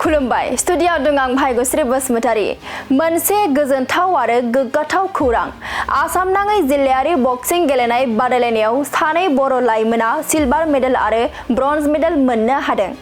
खुलुमबाय स्टुडियाव दं आं भाग्यश्री बसुमतारी मोनसे गोजोनथाव आरो गोग्गाथाव खौरां आसाम नाङै जिल्लायारि बक्सिं गेलेनाय बादायलायनायाव सानै बर' लाइमोना सिलभार मेडेल आरो ब्रन्ज मेडेल मोननो हादों।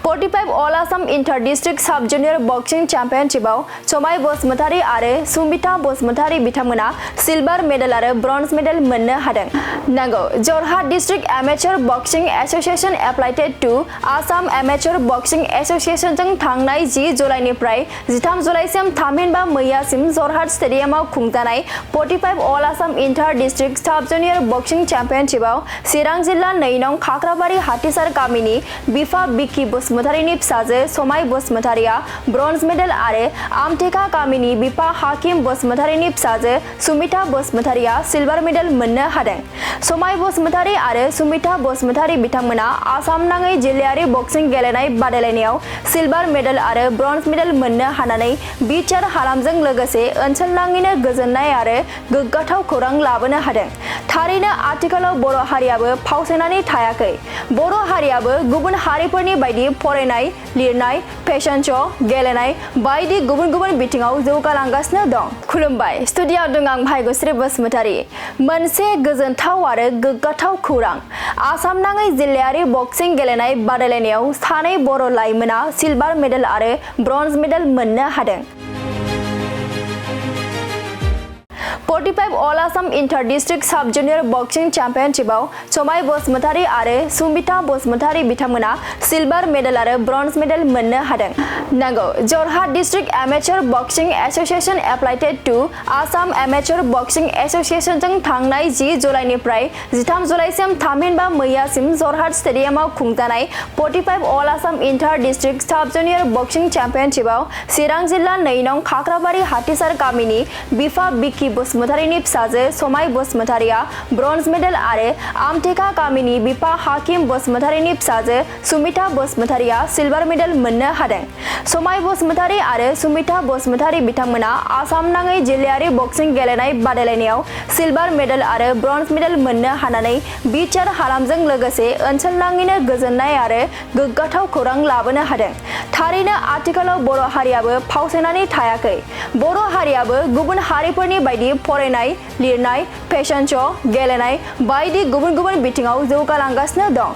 45 all Assam inter district sub junior boxing चैंपियनशिपआव समाय बसुमतारी आरो सुमिता बसुमतारी बिथांमोना सिलभार मेडेल आरो ब्रन्ज मेडेल मोननो हादों। नंगौ Jorhat district amateur boxing association affiliated to Assam amateur boxing association जों थांनाय 10 जुलाइनिफ्राय 13 जुलाइसिम थामहिनबा मैयासिम जरहाट स्टेडियामाव खुंजानाय 45 all Assam inter district sub junior boxing चैंपियनशिपआव चिरां जिल्ला 2 नं खाख्राबारि हाथिसार गामिनि बिफा बिकी बसुमतारीनि फिसाजो समाय बसुमतारीया ब्रन्ज मेडेल आरो आमटेका गामिनि बिफा हाकिम बसुमतारीनि फिसाजो सुमिता बसुमतारीया सिलभार मेडेल मोननो हादों। समाय बसुमतारी आरो सुमिता बसुमतारी बिथांमोना आसाम नाङै जिल्लायारि बक्सिं गेलेनाय बादायलायनायाव सिलभार मेडेल आरो ब्रन्ज मेडेल मोननो हानानै बिटिआर हालामजों लोगोसे ओनसोल नाङैनो गोजोननाय आरो गोग्गाथाव खौरां लाबोनो हादों। थारैनो आथिखालाव बर' हारियाबो फावसायनानै थायाखै। बर' हारियाबो गुबुन हारिफोरनि बायदि फरायनाय, लिरनाय, फेशन श', गेलेनाय बायदि गुबुन गुबुन बिथिङाव जौगालांगासिनो दं। खुलुमबाय स्टुडियाव दं आं भाग्यश्री बसुमतारी मोनसे गोजोनथाव आरो गोग्गाथाव खौरां आसाम नाङै जिल्लायारि बक्सिं गेलेनाय बादायलायनायाव सानै बर' लाइमोना सिलभार मेडेल आरो ब्रन्ज मेडेल मोननो हादों। 45 all Assam inter district sub junior boxing चैंपियनशिपआव समाय बसुमतारी आरो सुमिता बसुमतारी बिथांमोना सिलभार मेडेल आरो ब्रन्ज मेडेल मोननो हादों। नंगौ Jorhat district amateur boxing association affiliated to Assam amateur boxing association जों थांनाय 10 जुलाइनिफ्राय 13 जुलाइसिम थामहिनबा मैयासिम जरहाट स्टेडियामाव खुंजानाय 45 all Assam inter district sub junior boxing चैंपियनशिपआव चिरां जिल्ला 2 नं खाख्राबारि हाथिसार गामिनि बिफा बिकी बसुमतारीनि फिसाजो समाय बसुमतारीया ब्रन्ज मेडेल आरो आमटेका गामिनि बिफा हाकिम बसुमतारीनि फिसाजो सुमिता बसुमतारीया सिलभार मेडेल मोननो हादों। समाय बसुमतारी आरो सुमिता बसुमतारी बिथांमोना आसाम नाङै जिल्लायारि बक्सिं गेलेनाय बादायलायनायाव सिलभार मेडेल आरो ब्रन्ज मेडेल मोननो हानानै बिटिआर हालामजों लोगोसे ओनसोल नाङैनो गोजोननाय आरो गोग्गाथाव खौरां लाबोनो हादों। थारैनो आथिखालाव बर' हारियाबो फावसायनानै थायाखै। बर' हारियाबो गुबुन हारिफोरनि बायदि फरायनाय, लिरनाय, फेशन श', गेलेनाय बायदि गुबुन गुबुन बिथिङाव जौगालांगासिनो दं।